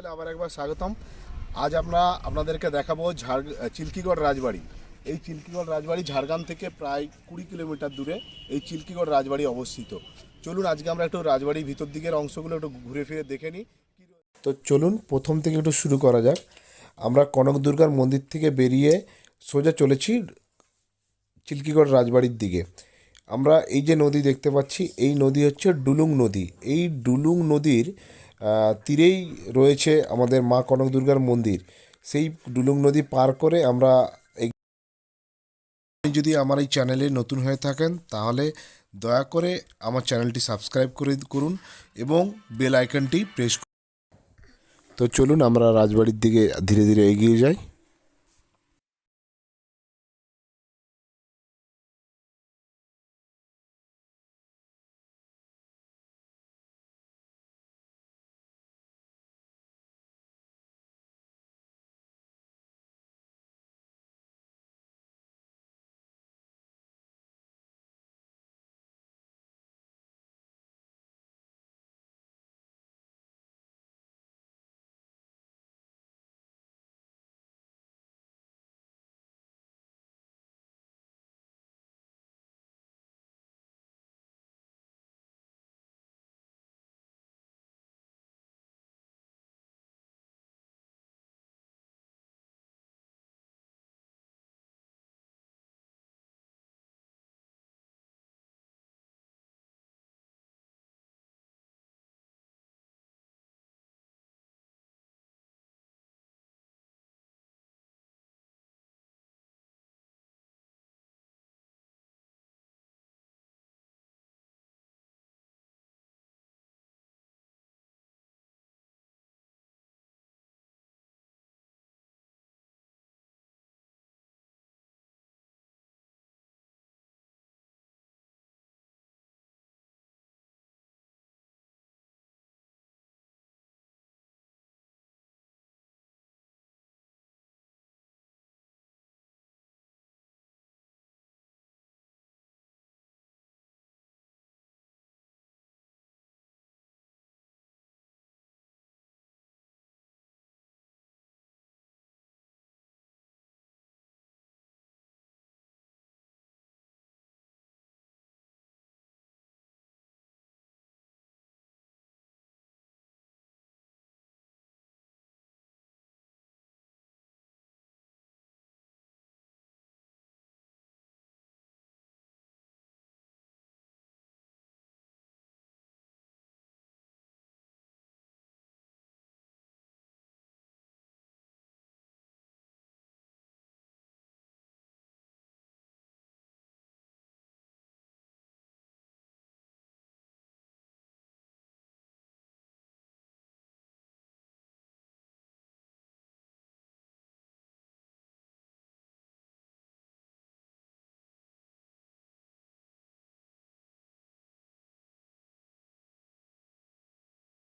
চ্যানেলে আবার একবার স্বাগতম। আজ আমরা আপনাদেরকে দেখাবো চিল্কিগড় রাজবাড়ি। এই চিল্কিগড় রাজবাড়ি ঝাড়গ্রাম থেকে প্রায় 20 কিলোমিটার দূরে এই চিল্কিগড় রাজবাড়ি অবস্থিত। চলুন আজকে আমরা একটু রাজবাড়ির ভিতর দিকের অংশগুলো একটু ঘুরে ফিরে দেখে নিই। তো চলুন প্রথম থেকে একটু শুরু করা যাক। আমরা কনকদুর্গার মন্দির থেকে বেরিয়ে সোজা চলেছি চিল্কিগড় রাজবাড়ির দিকে। আমরা এই যে নদী দেখতে পাচ্ছি, এই নদী হচ্ছে ডুলুং নদী। এই ডুলুং নদীর তীরেই রয়েছে আমাদের মা কনকদুর্গার মন্দির। সেই ডুলুং নদী পার করে আমরা যদি আমার এই চ্যানেলে নতুন হয়ে থাকেন তাহলে দয়া করে আমার চ্যানেলটি সাবস্ক্রাইব করুন এবং বেল আইকনটি প্রেস করুন। তো চলুন আমরা রাজবাড়ির দিকে ধীরে ধীরে এগিয়ে যাই।